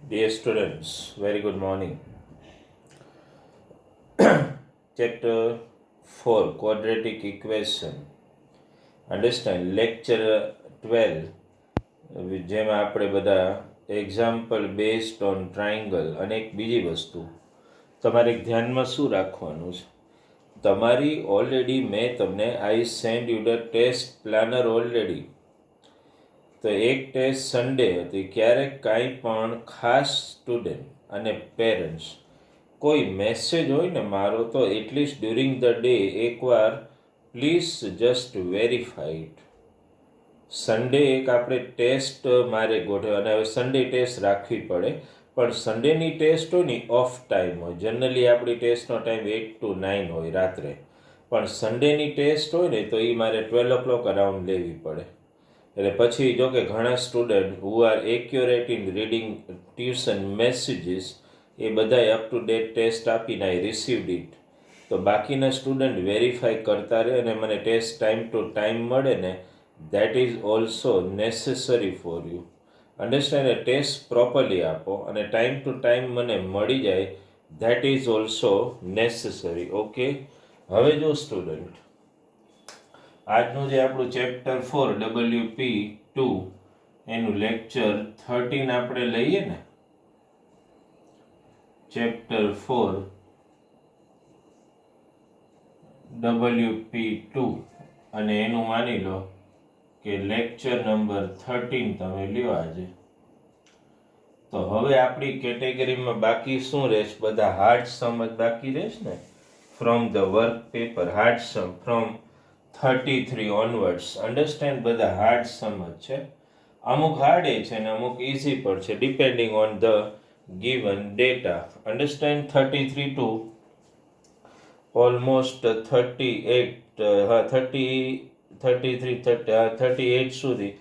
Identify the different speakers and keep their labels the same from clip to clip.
Speaker 1: Dear students, very good morning. Chapter 4 Quadratic Equation. Understand lecture 12 જેમાં આપણે બધા example based on triangle અને એક બીજી વસ્તુ તમારે ધ્યાનમાં શું રાખવાનું છે તમારી ઓલરેડી મેં તમને I send you the test planner already તો એક ટેસ્ટ સન્ડે હતી ક્યારેક કાંઈ પણ ખાસ સ્ટુડન્ટ અને પેરેન્ટ્સ કોઈ મેસેજ હોય ને મારો તો એટલીસ્ટ ડ્યુરિંગ ધ ડે એકવાર please just verify it. Sunday એક આપણે ટેસ્ટ મારે ગોઠવ્યો અને હવે સન્ડે ટેસ્ટ રાખવી પડે પણ સન્ડેની ટેસ્ટ હોય ને ઓફ ટાઈમ હોય. જનરલી આપણી ટેસ્ટનો ટાઈમ 8 to 9 હોય રાત્રે, પણ સન્ડેની ટેસ્ટ હોય ને તો એ મારે 12 o'clock અરાઉન્ડ લેવી પડે. એટલે પછી જો કે ઘણા student who are accurate in reading tuition messages એ બધાએ અપ ટુ ડેટ ટેસ્ટ આપીને આઈ રિસીવડ ઇટ. તો બાકીના સ્ટુડન્ટ વેરીફાઈ કરતા રહે અને મને ટેસ્ટ ટાઈમ ટુ ટાઈમ મળે ને that is also necessary for you. Understand? Test properly આપો અને ટાઈમ ટુ ટાઈમ મને મળી જાય that is also necessary. Okay, હવે જો સ્ટુડન્ટ આજનું જે આપણું ચેપ્ટર 4 WP2 એનું લેક્ચર 13 આપણે લઈએ ને, ચેપ્ટર 4 WP2 અને એનું માની લો કે લેક્ચર નંબર 13 તમે લ્યો આજે. તો હવે આપણી કેટેગરીમાં બાકી શું રહેશે? બધા હાર્ડ સમ જ બાકી રહેશે ને. From the work paper hard sum from 33 onwards. Understand? બધા હાર્ડ સમ જ છે. અમુક હાર્ડ છે અને અમુક ઇઝી પણ છે depending on the given data. Understand? 33 to almost 38 સુધી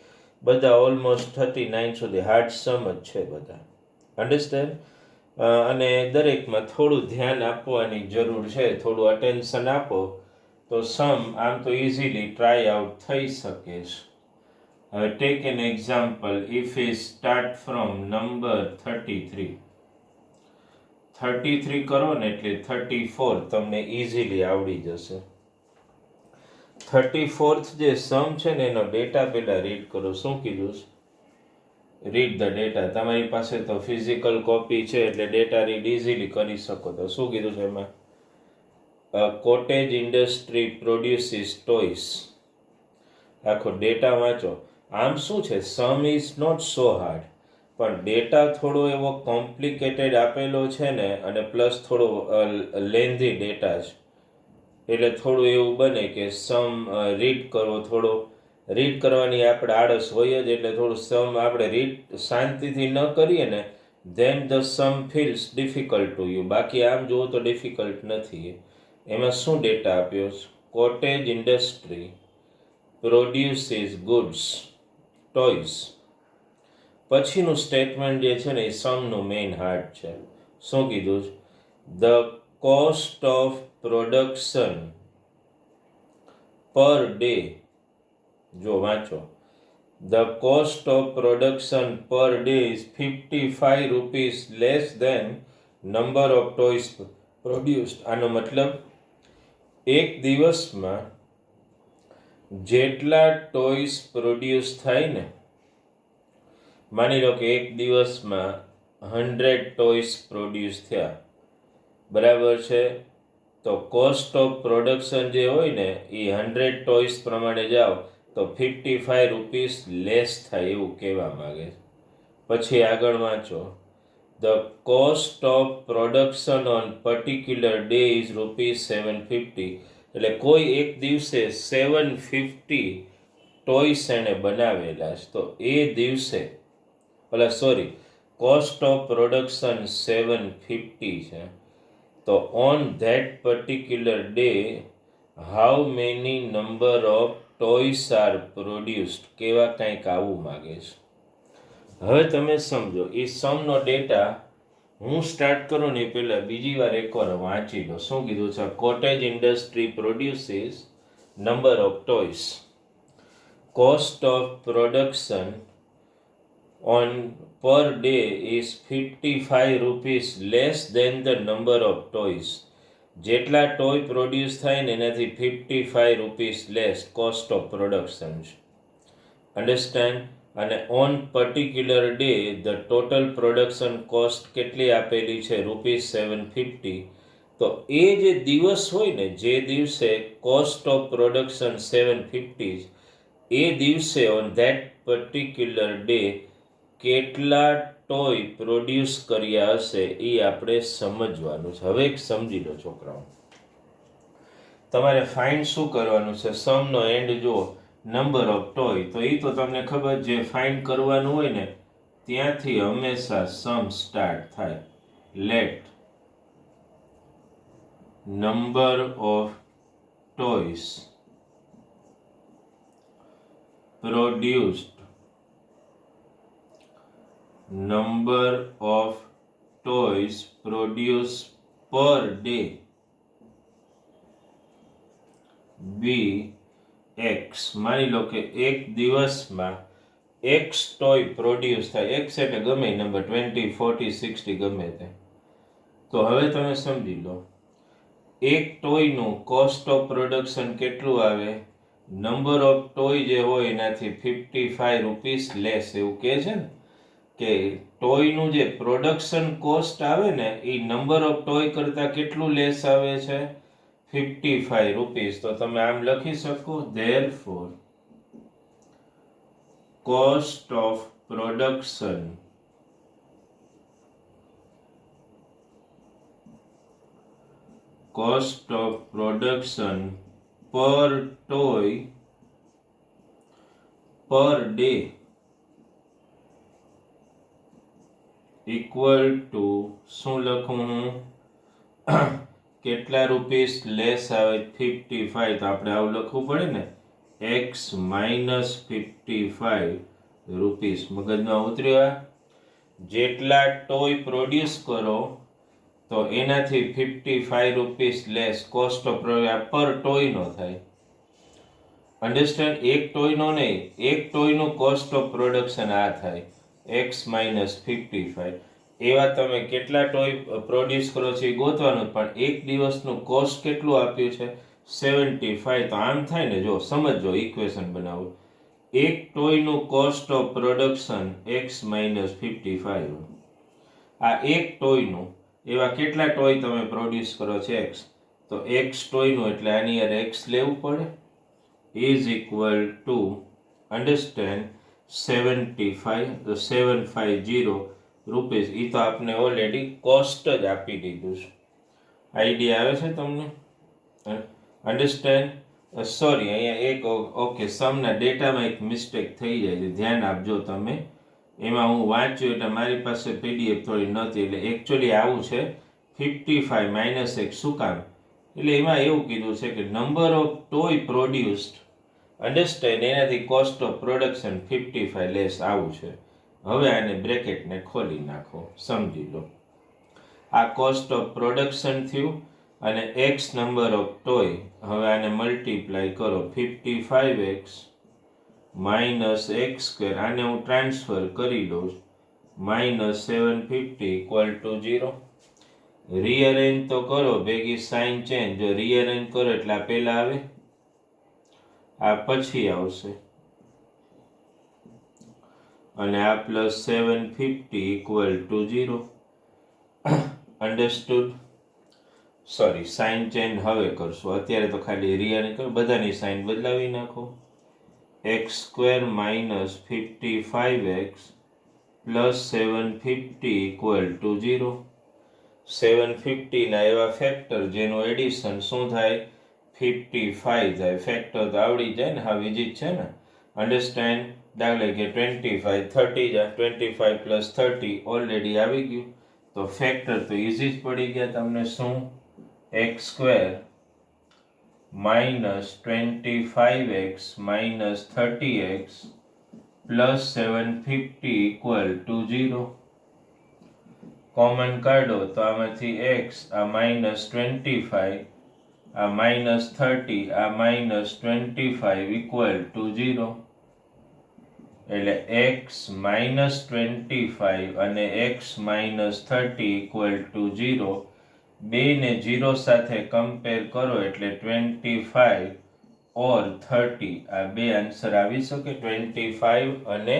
Speaker 1: બધા ઓલમોસ્ટ 39 સુધી હાર્ડ સમ જ છે બધા. અન્ડરસ્ટેન્ડ? અને દરેકમાં થોડું ધ્યાન આપવાની જરૂર છે, થોડું અટેન્શન આપો તો સમ આમ તો ઇઝીલી ટ્રાય આઉટ થઈ શકે છે. Tech an example. If we start from number 33 કરો ને એટલે 34 તમને ઇઝીલી આવડી જશે. 34th જે સમ છે ને એનો ડેટા પહેલા રીડ કરો. શું કીધું છે? Read the data. તમારી પાસે તો ફિઝિકલ કોપી છે એટલે ડેટા રીડ ઇઝીલી કરી શકો. તો શું કીધું છે એમાં? Cottage industry produces toys. આખો ડેટા વાંચો. આમ શું છે, sum is not so hard, પણ ડેટા થોડો એવો કોમ્પ્લિકેટેડ આપેલો છે ને અને પ્લસ થોડો લેન્ધી ડેટા છે એટલે થોડું એવું બને કે સમ રીડ કરો. થોડો રીડ કરવાની આપણે આળસ હોય જ એટલે થોડું સમ આપણે રીડ શાંતિથી ન કરીએ ને then the sum feels difficult to you. બાકી આમ જુઓ તો ડિફિકલ્ટ નથી. એમાં શું ડેટા આપ્યો છે? Cottage industry produces goods toys. પછીનું સ્ટેટમેન્ટ જે છે ને એ સમનું મેઇન હાર્ટ છે. શું કીધું છે? The cost of production per day. જો વાંચો. The cost of production per day is 55 rupees less than number of toys produced. આનો મતલબ એક દિવસમાં જેટલા ટોયસ પ્રોડ્યુસ થાય ને, માની લો કે એક દિવસમાં 100 ટોયસ પ્રોડ્યુસ થયા, બરાબર છે? તો કોસ્ટ ઓફ પ્રોડક્શન જે હોય ને એ 100 ટોયસ પ્રમાણે જાઓ તો 55 રૂપીસ લેસ થાય એવું કહેવા માગે. પછી આગળ વાંચો. The cost of production on particular day is ₹750. એટલે કોઈ એક દિવસે 750 ટોયસ એણે બનાવેલા છે તો એ દિવસે કોસ્ટ ઓફ પ્રોડક્શન 750 છે. તો on that particular day how many number of toys are produced. કેવા કંઈક આવું માગે છે. હવે તમે સમજો એ સમનો ડેટા હું સ્ટાર્ટ કરું ને પહેલાં બીજી વાર એકવાર વાંચી લો. શું કીધું છે? Cottage industry produces number of toys, cost of production on per day is 55 rupees less than the number of toys. જેટલા ટોય પ્રોડ્યુસ થાય ને એનાથી 55 rupees less cost of production છે. અન્ડરસ્ટેન્ડ? અને on particular day the total production cost કેટલી આપેલી છે? ₹750. તો એ જે દિવસ હોય ને, જે દિવસે કોસ્ટ ઓફ પ્રોડક્શન 750, એ દિવસે ઓન ધેટ પર્ટિક્યુલર ડે કેટલા ટોય પ્રોડ્યુસ કર્યા હશે એ આપણે સમજવાનું છે. હવે એક સમજી લો છોકરાઓ, તમારે ફાઇન્ડ શું કરવાનું છે? સમનો એન્ડ જુઓ, નંબર ઓફ ટોય. તો એ તો તમને ખબર, જે ફાઇન્ડ કરવાનું હોય ને ત્યાંથી હંમેશા સમ સ્ટાર્ટ થાય. Let number of toys produced number of toys produced per day be x. માની લો કે એક દિવસમાં x ટોય પ્રોડ્યુસ થાય. x એટલે ગમે નંબર, 20, 40, 60 ગમે તે. તો હવે તમે સમજી લો, એક ટોયનું કોસ્ટ ઓફ પ્રોડક્શન કેટલું આવે? નંબર ઓફ ટોય જે હોય એનાથી 55 રૂપીસ લેસ. એવું કહે છે ને કે ટોયનું જે પ્રોડક્શન કોસ્ટ આવે ને એ નંબર ઓફ ટોય કરતાં કેટલું લેસ આવે છે? 55 રૂપીસ. તો તમે આમ લખી શકો, therefore cost of production per toy per day equal to, શું લખું હું? કેટલા રૂપીસ લેસ આવે? 55. તો આપણે આવું લખવું પડે ને, x minus 55 રૂપીસ. મગજમાં ઉતર્યા? જેટલા ટોય પ્રોડ્યુસ કરો તો એનાથી 55 રૂપીસ લેસ કોસ્ટ ઓફ પર ટોયનો થાય. અન્ડરસ્ટેન્ડ? એક ટોયનો નહીં, એક ટોયનું કોસ્ટ ઓફ પ્રોડક્શન આ થાય, x minus 55. એવા તમે કેટલા ટોય પ્રોડ્યુસ કરો છો એ ગોતવાનું, પણ એક દિવસનું કોસ્ટ કેટલું આપ્યું છે? 75. તો આમ થાય ને, જો સમજો, ઇક્વેશન બનાવો. એક ટોયનું cost of production x minus 55. આ એક ટોયનું, એવા કેટલા ટોય તમે પ્રોડ્યુસ કરો છો? x. તો x ટોયનું એટલે આની યાર x લેવું પડે, ઇઝ ઇક્વલ ટુ, અન્ડરસ્ટેન્ડ, 75. તો 750 રૂપીસ. એ તો આપને ઓલરેડી કોસ્ટ જ આપી દીધું છે. આઈડિયા આવે છે તમને? અન્ડરસ્ટેન્ડ? સોરી, અહીંયા એક ઓકે, સમના ડેટામાં એક મિસ્ટેક થઈ જાય છે, ધ્યાન આપજો તમે. એમાં હું વાંચ્યું એટલે મારી પાસે પીડીએફ થોડી નહોતી, એટલે એકચ્યુઅલી આવું છે 55 માઇનસ 1. શું કામ? એટલે એમાં એવું કીધું છે કે number of toy produced, understand, એનાથી કોસ્ટ ઓફ પ્રોડક્શન 55 લેસ. આવું છે. હવે આને બ્રેકેટને ખોલી નાખો, સમજી લો. આ કોસ્ટ ઓફ પ્રોડક્શન થયું અને x નંબર ઓફ ટોય. હવે આને મલ્ટીપ્લાય કરો, 55x માઇનસ x સ્ક્વેર. આને હું ટ્રાન્સફર કરી લઉં, માઇનસ 750 ઇક્વલ ટુ 0. રીઅરેન્જ તો કરો, ભેગી સાઇન ચેન્જ. જો રીઅરેન્જ કરો એટલે આ પહેલા આવે, આ પછી આવશે, અને આ plus 750 equal to 0. Understood? Sorry, sign change હવે કરશું, અત્યારે તો ખાલી રીઅરેન્જ કરો, બધાની સાઇન બદલાવી નાખો. x square minus 55x plus 750 equal to 0. 750 ના એવા ફેક્ટર જેનું એડિશન શું થાય? 55 થાય. ફેક્ટર તો આવડી જાય ને, હા વિજિત છે ને. અન્ડરસ્ટેન્ડ? દાખલા કે 25 30 જાય, 25 પ્લસ 30 ઓલરેડી આવી ગયું. તો ફેક્ટર તો ઇઝી જ પડી ગયા તમને. શું? x square minus 25x minus 30x plus 750 equal to 0. Common કાઢો તો આમાંથી x, આ માઇનસ 25, આ -30, આ -25 ઇક્વલ ટુ 0. એટલે x માઇનસ 25 અને x માઇનસ 30 ઇક્વલ ટુ 0. બેને 0 સાથે કમ્પેર કરો એટલે 25 ઓર 30 આ બે આન્સર આવી શકે. 25 અને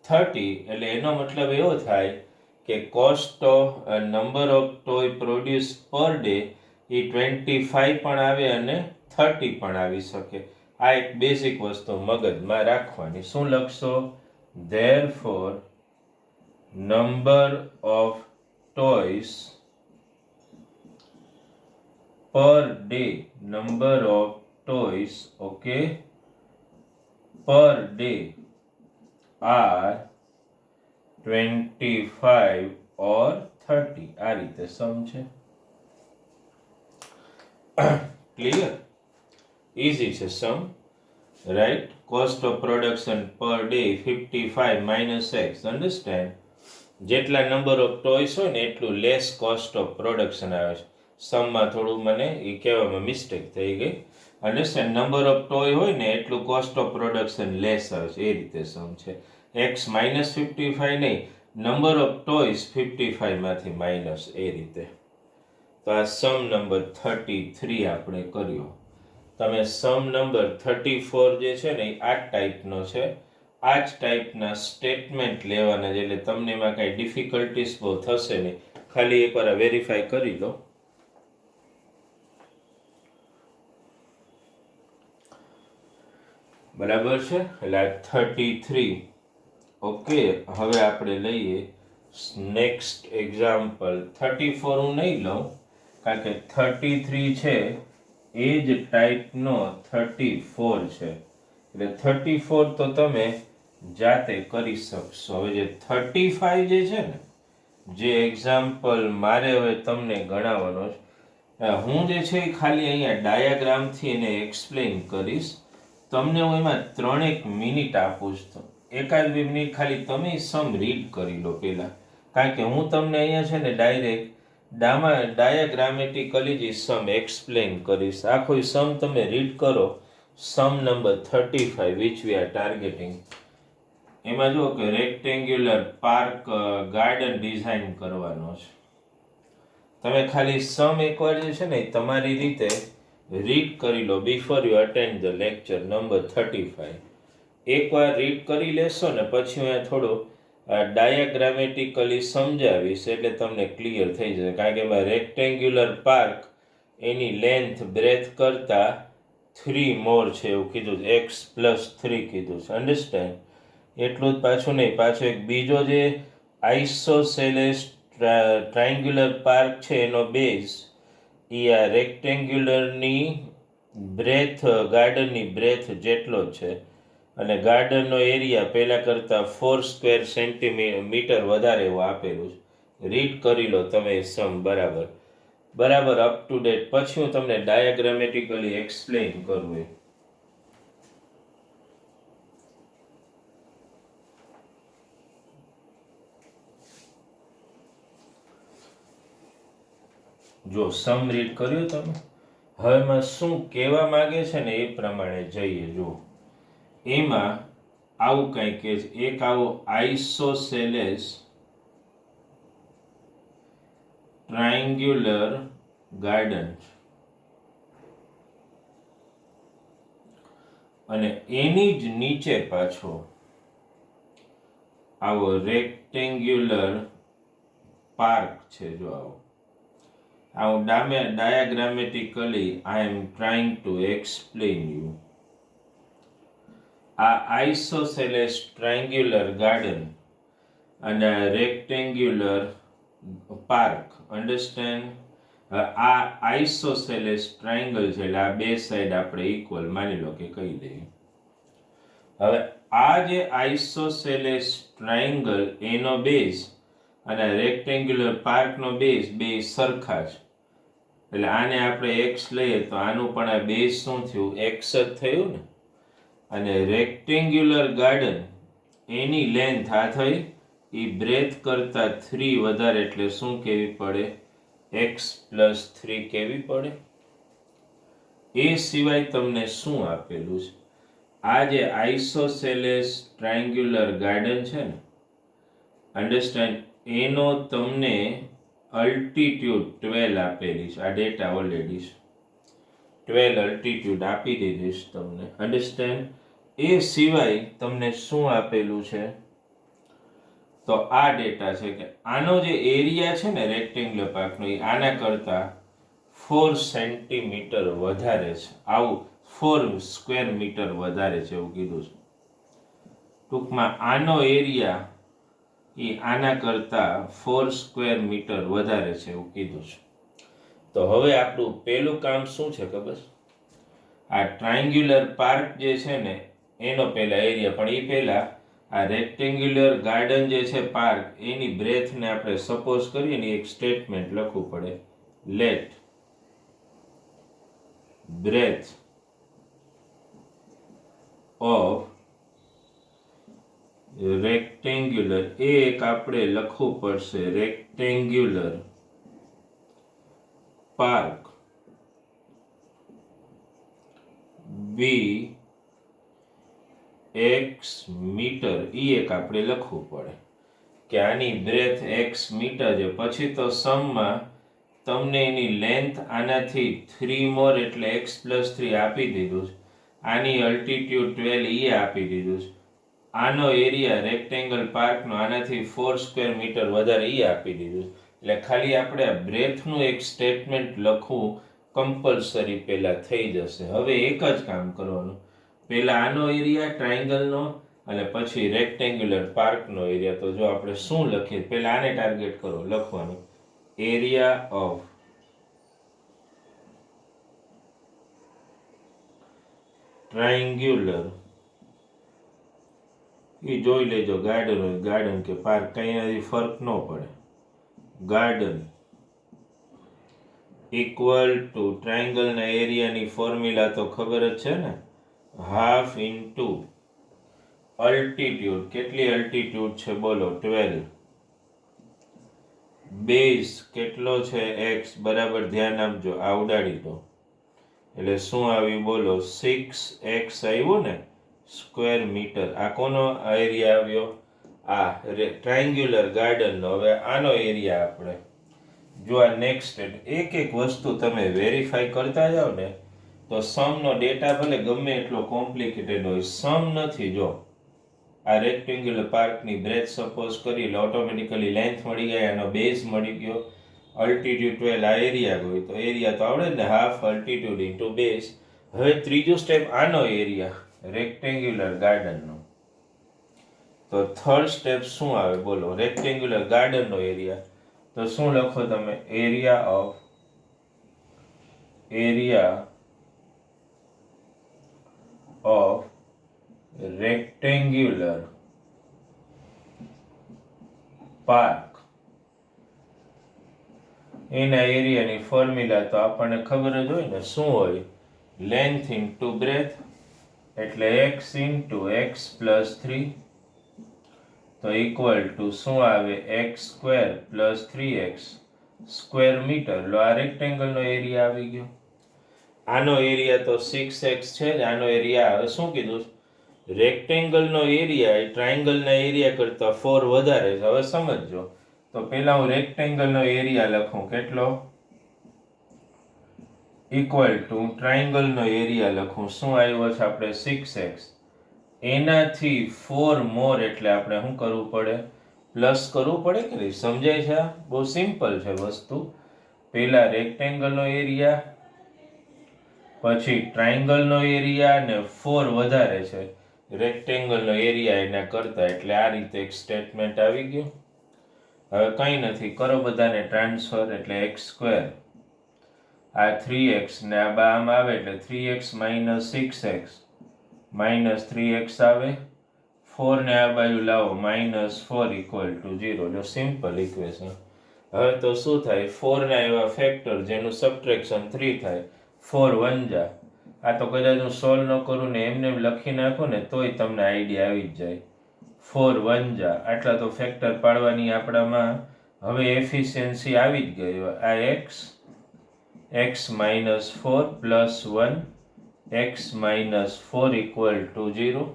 Speaker 1: 30 એટલે એનો મતલબ એવો થાય કે cost of number of toy produce per day એ 25 પણ આવે અને 30 પણ આવી શકે. આ એક બેઝિક વસ્તુ મગજમાં રાખવાની. શું લખશો? Therefore number of toys per day, number of toys, okay, per day are 25 or 30. આ રીતે સમ છે. ક્લિયર? ઇઝી છે sum, right? Cost of production per day 55 minus x. Understand? જેટલા નંબર ઓફ ટોયસ હોય ને એટલું લેસ કોસ્ટ ઓફ પ્રોડક્શન આવે છે. સમમાં થોડું મને એ કહેવામાં મિસ્ટેક થઈ ગઈ. અન્ડરસ્ટેન્ડ? નંબર ઓફ ટોય હોય ને એટલું કોસ્ટ ઓફ પ્રોડક્શન લેસ આવે છે. એ રીતે સમ છે. એક્સ માઇનસ 55 નહીં, નંબર ઓફ ટોયસ 55 માંથી માઇનસ, એ રીતે. તો આ સમ નંબર 33 આપણે કર્યો. તમે સમ નંબર 34 જે છે ને આ ટાઈપનો છે. આ જ ટાઈપના સ્ટેટમેન્ટ લેવાના છે એટલે તમને એમાં કાંઈ ડિફિકલ્ટીસ બહુ થશે નહીં. ખાલી એકવાર વેરીફાઈ કરી લો. બરાબર છે? એટલે આ 33. ઓકે, હવે આપણે લઈએ નેક્સ્ટ એક્ઝામ્પલ. 34 હું નહીં લઉં કારણ કે 33 છે એ જ ટાઈપનો 34 છે. એટલે 34 તો તમે જાતે કરી શકશો. હવે જે 35 જે છે ને, જે એક્ઝામ્પલ મારે હવે તમને ગણાવવાનો છે, હું જે છે એ ખાલી અહીંયા ડાયાગ્રામથી એને એક્સપ્લેન કરીશ. તમને હું એમાં 3 મિનિટ આપું છું. એકાદ 2 મિનિટ ખાલી તમે સમ રીડ કરી લો પહેલાં. કારણ કે હું તમને અહીંયા છે ને ડાયરેક્ટ ડાયાગ્રામેટિકલી જ સમ એક્સપ્લેન કરીશ. આખો સમ તમે રીડ કરો. Sum number 35 which we are targeting. એમાં જુઓ કે રેક્ટેન્ગ્યુલર પાર્ક ગાર્ડન ડિઝાઇન કરવાનો છે. તમે ખાલી સમ એકવાર જે છે ને તમારી રીતે રીડ કરી લો before you attend the lecture number 35. એકવાર રીડ કરી લેશો ને પછી હું થોડો ડાયાગ્રામેટિકલી સમજાવીશ એટલે તમને ક્લિયર થઈ જશે. કારણ કે એમાં રેક્ટેન્ગ્યુલર પાર્ક એની લેન્થ બ્રેથ કરતાં 3 મોર છે એવું કીધું છે. x + 3 કીધું છે. અન્ડરસ્ટેન્ડ? એટલું જ પાછું નહીં, પાછો એક બીજો જે આઇસોસેલેસ ટ્રાયંગ્યુલર પાર્ક છે એનો બેઝ એ આ રેક્ટેન્ગ્યુલરની બ્રેથ, ગાર્ડનની બ્રેથ જેટલો જ છે. અને ગાર્ડનનો એરિયા પહેલાં કરતાં 4 સ્ક્વેર સેન્ટીમીટર વધારે એવું આપેલું છે. રીડ કરી લો તમે સમ બરાબર અપ ટુ ડેટ. પછી હું તમને ડાયાગ્રામેટિકલી એક્સપ્લેન કરું. જો સમ રીડ કર્યું તમે. હવે એમાં શું કહેવા માંગે છે ને એ પ્રમાણે જઈએ. જો એમાં આવું કંઈક કે એક આવો આઇસોસેલેસ ટ્રાયંગ્યુલર ગાર્ડન અને એની જ નીચે પાછો આવો રેક્ટેન્ગ્યુલર પાર્ક છે. જો આવું diagrammatically I am trying to explain you. આ આઇસોસેલેસ ટ્રાયંગ્યુલર ગાર્ડન અને રેક્ટેન્ગ્યુલર પાર્ક. અન્ડરસ્ટેન્ડ? આ આઇસોસેલેસ ટ્રાયંગલ છે એટલે આ બે સાઈડ આપણે ઇક્વલ માની લો કે કહી દઈએ. હવે આ જે આઇસોસેલેસ ટ્રાયંગલ એનો બેઝ અને રેક્ટેન્ગ્યુલર પાર્કનો બેઝ બે સરખા છે. એટલે આને આપણે x લઈએ તો આનું પણ આ બેઝ શું થયું? x જ થયું ને. અને રેક્ટેન્ગ્યુલર ગાર્ડન એની લેન્થ આ થઈ એ બ્રેથ કરતાં 3 વધારે એટલે શું કહેવી પડે? x + 3 કહેવી પડે. એ સિવાય તમને શું આપેલું છે? આ જે આઇસોસેલેસ ટ્રાયંગ્યુલર ગાર્ડન છે ને, અન્ડરસ્ટેન્ડ, એનો તમને અલ્ટિટ્યુડ 12 આપેલી છે. આ ડેટા ઓલરેડી છે, 12 અલ્ટિટ્યુડ આપી દીધી છે તમને, અન્ડરસ્ટેન્ડ. એ સિવાય તમને શું આપેલું છે, તો આ ડેટા છે કે આનો જે એરિયા છે ને રેક્ટેંગ્યુલર પાર્કનો, એ આના કરતા 4 સેન્ટીમીટર વધારે છે. આવું 4 સ્ક્વેર મીટર વધારે છે એવું કીધું છે. ટૂંકમાં આનો એરિયા એ આના કરતા 4 સ્ક્વેર મીટર વધારે છે એવું કીધું છે. તો હવે આપણું પહેલું કામ શું છે ખબર? આ ટ્રાયંગ્યુલર પાર્ક જે છે ને એનો પહેલા એરિયા, પણ એ પહેલા આ રેક્ટેંગ્યુલર ગાર્ડન જે છે પાર્ક, એની બ્રેથને આપણે સપોઝ કરીએ ને એક સ્ટેટમેન્ટ લખવું પડે. લેટ breadth of rectangular, એ એક આપણે લખવું પડશે, રેક્ટેંગ્યુલર પાર્ક બી x મીટર, એ એક આપણે લખવું પડે કે આની બ્રેથ x મીટર છે. પછી તો સમમાં તમને એની લેન્થ આનાથી 3 મોર એટલે x+3 આપી દીધું છે. આની અલ્ટિટ્યુડ 12 એ આપી દીધું છે. આનો એરિયા રેક્ટેંગલ પાર્કનો આનાથી 4 સ્ક્વેર મીટર વધારે એ આપી દીધું છે. એટલે ખાલી આપણે આ બ્રેથનું એક સ્ટેટમેન્ટ લખવું કમ્પલસરી પહેલા થઈ જશે. હવે એક જ કામ કરવાનું, પહેલા આનો એરિયા ટ્રાયંગલનો અને પછી રેક્ટેંગ્યુલર પાર્કનો એરિયા. તો જો આપણે શું લખીએ, પહેલા આને ટાર્ગેટ કરો લખવાનું, એરિયા ઓફ ટ્રાયંગ્યુલર, એ જોઈ લેજો ગાર્ડન હોય ગાર્ડન કે પાર્ક, કઈ એનાથી ફરક ન પડે. ગાર્ડન ઇક્વલ ટુ ટ્રાયંગલના એરિયાની ફોર્મ્યુલા તો ખબર જ છે ને, હાફ ઇન્ટુ અલ્ટિટ્યુડ. કેટલી અલ્ટિટ્યુડ છે બોલો? 12. બેઝ કેટલો છે? x બરાબર, ધ્યાન આપજો, આ ઉડાડી દો એટલે શું આવ્યું બોલો? 6x આવ્યું ને સ્ક્વેર મીટર. આ કોનો એરિયા આવ્યો? આ ટ્રાયંગ્યુલર ગાર્ડનનો. હવે આનો એરિયા આપણે જો આ નેક્સ્ટ એક એક વસ્તુ તમે વેરીફાઈ કરતા જાઓ ને તો સમનો ડેટા ભલે ગમે એટલો કોમ્પ્લિકેટેડ હોય, સમ નથી. જો આ રેક્ટેંગ્યુલર પાર્કની બ્રેથ સપોઝ કરી એટલે ઓટોમેટિકલી લેન્થ મળી ગઈ, આનો બેઝ મળી ગયો, અલ્ટિટ્યુડ 12, આ એરિયા હોય તો એરિયા તો આવડે ને, હાફ અલ્ટિટ્યુડ ઇન્ટુ બેઝ. હવે ત્રીજું સ્ટેપ, આનો એરિયા રેક્ટેંગ્યુલર ગાર્ડનનો. તો થર્ડ સ્ટેપ શું આવે બોલો? રેક્ટેંગ્યુલર ગાર્ડનનો એરિયા. તો શું લખો તમે? એરિયા ઓફ રેક્ટેંગ્યુલર પાર્ક, એના એરિયાની ફોર્મ્યુલા તો આપણને ખબર જ હોય ને, શું હોય? લેન્થ ઇન્ટુ બ્રેથ એટલે x ઇન્ટુ x+3 તો ઇક્વલ ટુ શું આવે? x square plus 3x square metre. લો આ રેક્ટેંગલનો એરિયા આવી ગયો. આનો એરિયા તો 6x છે જ. આનો એરિયા હવે શું કીધું? રેક્ટેંગલનો એરિયા એ ટ્રાયંગલના એરિયા કરતા 4 વધારે છે. હવે સમજો, તો પહેલા હું રેક્ટેંગલનો એરિયા લખું, કેટલો? ઇક્વલ ટુ ટ્રાયંગલનો એરિયા લખું, શું આવ્યો છે આપણે? 6x. એનાથી 4 મોર એટલે આપણે શું કરવું પડે? પ્લસ કરવું પડે કે નહીં? સમજાય છે? બહુ સિમ્પલ છે વસ્તુ. પહેલા રેક્ટેંગલનો એરિયા, પછી ટ્રાયંગલનો એરિયા ને 4 વધારે છે રેક્ટેંગલનો એરિયા એના કરતા, એટલે આ રીતે એક સ્ટેટમેન્ટ આવી ગયું. હવે કંઈ નથી, કરો બધાને ટ્રાન્સફર એટલે x², આ 3x ને આ આમ આવે એટલે 3x - 6x -3x આવે, 4 ને આ બાજુ લાવો -4 = 0. જો સિમ્પલ ઇક્વેશન. હવે તો શું થાય? 4 ના એવા ફેક્ટર જેનું સબટ્રેક્શન 3 થાય. 4 1 જા, આ તો કદાચ હું સોલ્વ ન કરું ને એમને લખી નાખું ને તોય તમને આઈડિયા આવી જ જાય. 4 1 જા, આટલા તો ફેક્ટર પાડવાની આપણામાં હવે એફિશિયન્સી આવી જ ગઈ. આ x -4 + 1 x minus 4 equal to 0.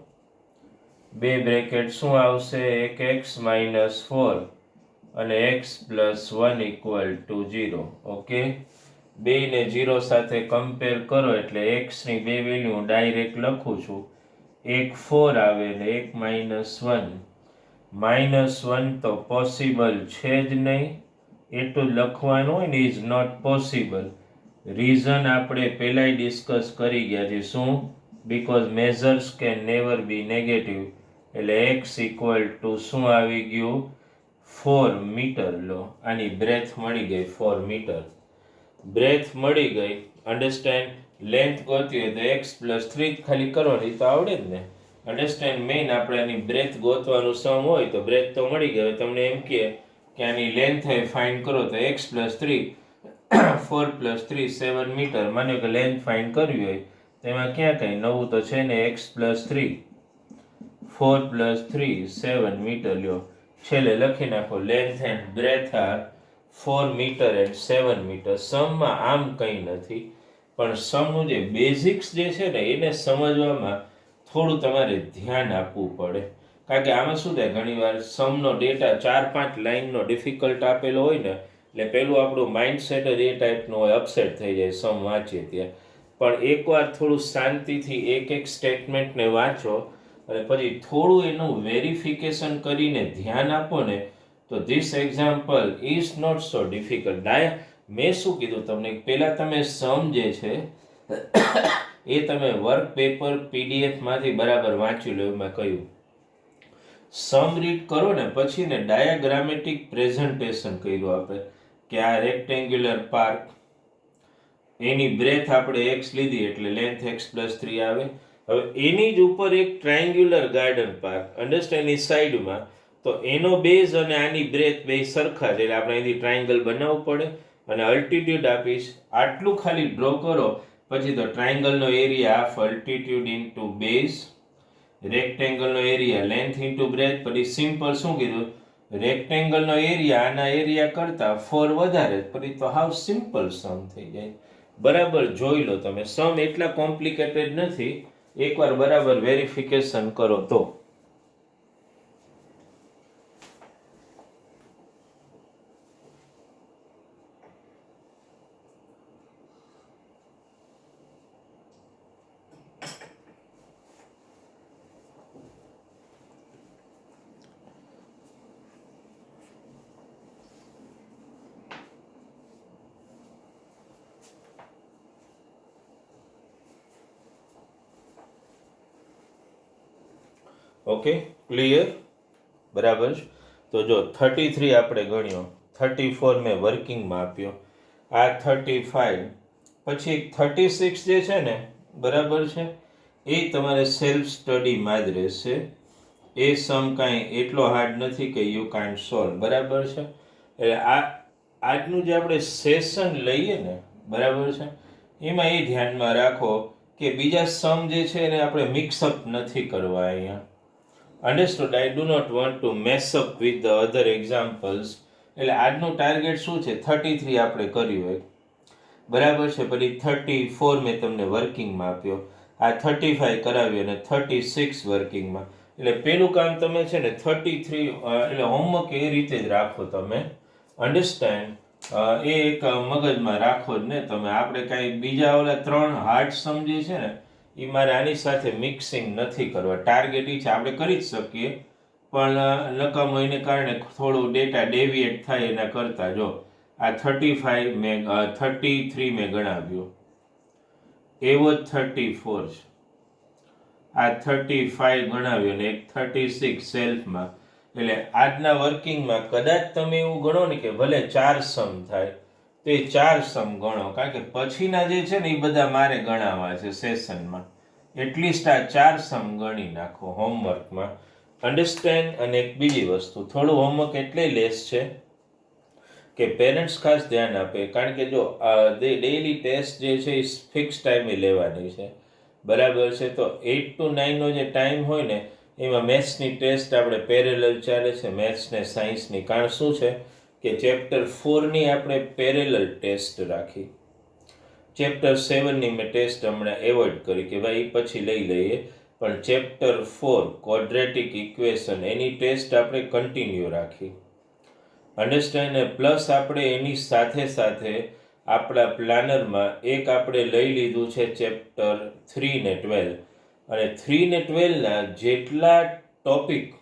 Speaker 1: બે બ્રેકેટ શું આવશે? એક x માઇનસ 4 અને x plus 1 equal to 0. Okay, બેને 0 સાથે કમ્પેર કરો એટલે એક્સની બે વેલ્યુ હું ડાયરેક્ટ લખું છું. એક 4 આવે ને એક -1. -1 તો પોસિબલ છે જ નહીં, એટલું જ લખવાનું હોય ને, ઇઝ નોટ પોસિબલ. રીઝન આપણે પહેલાંય ડિસ્કસ કરી ગયા છે. શું? Because measures can never be negative. એટલે એક્સ ઇક્વલ ટુ શું આવી ગયું? 4 મીટર. લો, આની બ્રેથ મળી ગઈ 4 મીટર. બ્રેથ મળી ગઈ. અન્ડરસ્ટેન્ડ? લેન્થ ગોતી હોય તો એક્સ પ્લસ 3 ખાલી કરવાની તો આવડે જ ને. અન્ડરસ્ટેન્ડ? મેઇન આપણે આની બ્રેથ ગોતવાનું સમ હોય તો બ્રેથ તો મળી ગયો. તમને એમ કહે કે આની લેન્થ ફાઇન્ડ કરો તો એક્સ પ્લસ 3 4 પ્લસ 3 7 મીટર. માનો કે લેન્થ ફાઇન્ડ કરવી હોય તો એમાં ક્યાં કંઈ નવું તો છે ને. X plus 3 4 plus 3 7 metre. લ્યો, છેલ્લે લખી નાખો length and breadth are 4 metre and 7 metre. સમમાં આમ કંઈ નથી, પણ સમનું જે બેઝિક્સ જે છે ને એને સમજવામાં થોડું તમારે ધ્યાન આપવું પડે. કારણ કે આમાં શું થાય, ઘણીવાર સમનો ડેટા 4-5 લાઇનનો ડિફિકલ્ટ આપેલો હોય ને, એટલે પહેલું આપણું માઇન્ડસેટ જ એ ટાઈપનું હોય, અપસેટ થઈ જાય સમ વાંચીએ ત્યાં. પણ એકવાર થોડું શાંતિથી એક સ્ટેટમેન્ટને વાંચો અને પછી થોડું એનું વેરિફિકેશન કરીને ધ્યાન આપો ને, તો this example is not so difficult. મેં શું કીધું તમને? પહેલાં તમે સમ જે છે એ તમે વર્ક પેપર પીડીએફમાંથી બરાબર વાંચી લો. એમાં કહ્યું સમ રીડ કરો ને પછી ને ડાયાગ્રામેટિક પ્રેઝન્ટેશન કર્યું આપણે કે આ રેક્ટેન્ગ્યુલર પાર્ક, એની બ્રેથ આપણે એક્સ લીધી એટલે લેન્થ એક્સ પ્લસ 3 આવે. હવે એની જ ઉપર એક ટ્રાયંગ્યુલર ગાર્ડન પાર્ક, અન્ડરસ્ટેન્ડ, એની સાઈડમાં, તો એનો બેઝ અને આની બ્રેથ બે સરખા છે એટલે આપણે અહીંથી ટ્રાયંગલ બનાવવું પડે અને અલ્ટિટ્યુડ આપીશ. આટલું ખાલી ડ્રો કરો પછી તો ટ્રાયંગલનો area half altitude into base, રેક્ટેંગલનો એરિયા લેન્થ ઇન્ટુ બ્રેથ. પછી સિમ્પલ શું કીધું? રેક્ટેંગલનો એરિયા આના એરિયા કરતાં 4 વધારે, પછી તો હાવ સિમ્પલ સમ થઈ જાય. બરાબર જોઈ લો તમે, સમ એટલા કોમ્પ્લિકેટેડ નથી, એકવાર બરાબર વેરિફિકેશન કરો તો. Okay, clear? બરાબર. તો જો 33 આપણે ગણ્યો, 34 મેં વર્કિંગમાં આપ્યો, આ 35, પછી 36 જે છે ને, બરાબર છે, એ તમારે સેલ્ફ સ્ટડીમાં જ રહેશે. એ સમ કાંઈ એટલો હાર્ડ નથી કે યુ કાન્ટ સોલ્વ. બરાબર છે? એટલે આજનું જે આપણે સેશન લઈએ ને, બરાબર છે, એમાં એ ધ્યાનમાં રાખો કે બીજા સમ જે છે એને આપણે મિક્સઅપ નથી કરવા અહીંયા. Understood? I do not want to mess up with the other examples. એટલે આજનું ટાર્ગેટ શું છે? 33 આપણે કર્યું હોય, બરાબર છે, પછી 34 મેં તમને વર્કિંગમાં આપ્યો, આ 35 કરાવ્યો અને 36 વર્કિંગમાં. એટલે પેલું કામ તમે છે ને 33, એટલે હોમવર્ક એ રીતે જ રાખો તમે. અન્ડરસ્ટેન્ડ? એ એક મગજમાં રાખો જ ને તમે. આપણે કાંઈ બીજા ઓલા 3 હાર્ડ સમજી છે ને એ મારે આની સાથે મિક્સિંગ નથી કરવા. ટાર્ગેટ એ છે આપણે કરી જ શકીએ, પણ નકામો એને કારણે થોડું ડેટા ડેવિએટ થાય એના કરતાં. જો આ 33 મેં ગણાવ્યો, એવો જ 34 છે, આ 35 ગણાવ્યો ને એક 36 સેલ્ફમાં. એટલે આજના વર્કિંગમાં કદાચ તમે એવું ગણો ને કે ભલે 4 સમ થાય તો એ 4 સમ ગણો, કારણ કે પછીના જે છે ને એ બધા મારે ગણાવવા છે સેશનમાં. એટલીસ્ટ આ 4 સમ ગણી નાખો હોમવર્કમાં. અન્ડરસ્ટેન્ડ? અને એક બીજી વસ્તુ, થોડું હોમવર્ક એટલે લેસ છે કે પેરેન્ટ્સ ખાસ ધ્યાન આપે, કારણ કે જો ડેઇલી ટેસ્ટ જે છે એ ફિક્સ ટાઈમે લેવાની છે, બરાબર છે. તો 8 to 9 નો જે ટાઈમ હોય ને એમાં મેથ્સની ટેસ્ટ આપણે પેરેલલ ચાલે છે, મેથ્સ ને સાયન્સની. કારણ શું છે કે ચેપ્ટર 4ની આપણે પેરેલલ ટેસ્ટ રાખી, ચેપ્ટર 7ની મેં ટેસ્ટ હમણાં એવોઇડ કરી કે ભાઈ પછી લઈ લઈએ, પણ ચેપ્ટર 4 ક્વોડ્રેટિક ઇક્વેશન એની ટેસ્ટ આપણે કન્ટિન્યુ રાખી. અન્ડરસ્ટેન્ડ? ને પ્લસ આપણે એની સાથે સાથે આપણા પ્લાનરમાં એક આપણે લઈ લીધું છે ચેપ્ટર 3 ને 12, અને 3 ને 12ના જેટલા ટોપિક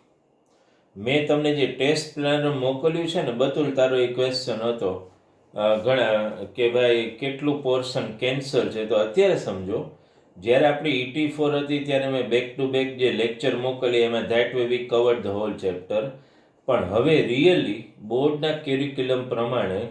Speaker 1: મેં તમને જે ટેસ્ટ પ્લાનર મોકલ્યું છે ને, બતુલ તારો એ ક્વેશ્ચન હતો ઘણા કે ભાઈ કેટલું પોર્શન કેન્સર છે. તો અત્યારે સમજો, જ્યારે આપણી ET4 હતી ત્યારે મેં બેક ટુ બેક જે લેક્ચર મોકલી એમાં that way we covered the whole chapter. પણ હવે રિયલી બોર્ડના કેરિક્યુલમ પ્રમાણે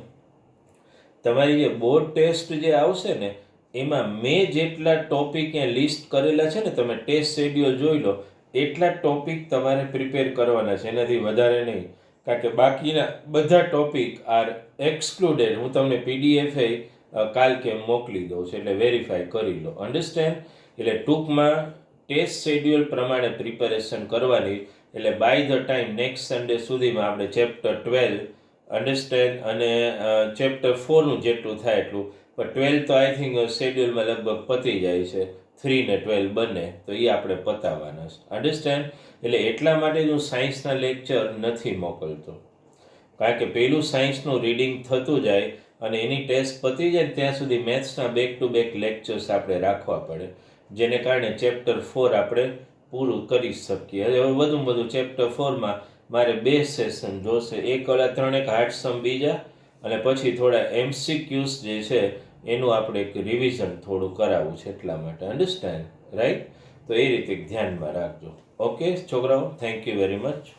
Speaker 1: તમારી જે બોર્ડ ટેસ્ટ જે આવશે ને એમાં મેં જેટલા ટોપિક ત્યાં લિસ્ટ કરેલા છે ને, તમે ટેસ્ટ શેડ્યુલ જોઈ લો, એટલા ટોપિક તમારે પ્રિપેર કરવાના છે, એનાથી વધારે નહીં. કારણ કે બાકીના બધા ટોપિક આર એક્સક્લુડેડ. હું તમને PDF કાલ કે મોકલી દઉં છું, એટલે વેરીફાઈ કરી લો. અન્ડરસ્ટેન્ડ? એટલે ટૂંકમાં ટેસ્ટ શેડ્યુલ પ્રમાણે પ્રિપેરેશન કરવાની. એટલે by the time next Sunday સુધીમાં આપણે ચેપ્ટર 12 અન્ડરસ્ટેન્ડ અને ચેપ્ટર 4નું જેટલું થાય એટલું, પણ 12 તો આઈ થિંક શેડ્યુલમાં લગભગ પતી જાય છે, 3 ને 12 બંને, તો એ આપણે પતાવવાના છે. અન્ડરસ્ટેન્ડ? એટલે એટલા માટે જ હું સાયન્સના લેક્ચર નથી મોકલતો, કારણ કે પેલું સાયન્સનું રીડિંગ થતું જાય અને એની ટેસ્ટ પતી જાય ત્યાં સુધી મેથ્સના બેક ટુ બેક લેક્ચર્સ આપણે રાખવા પડે, જેને કારણે ચેપ્ટર 4 આપણે પૂરું કરી શકીએ. હવે વધુમાં વધુ ચેપ્ટર 4માં મારે 2 સેશન જોશે, એક ઓલા 3 હાર્ડ સમ બીજા, અને પછી થોડા MCQs જે છે એનું આપણે એક રિવિઝન થોડું કરાવવું છે એટલા માટે. અન્ડરસ્ટેન્ડ? રાઈટ? તો એ રીતે ધ્યાનમાં રાખજો. ઓકે છોકરાઓ, થેન્ક યુ વેરી મચ.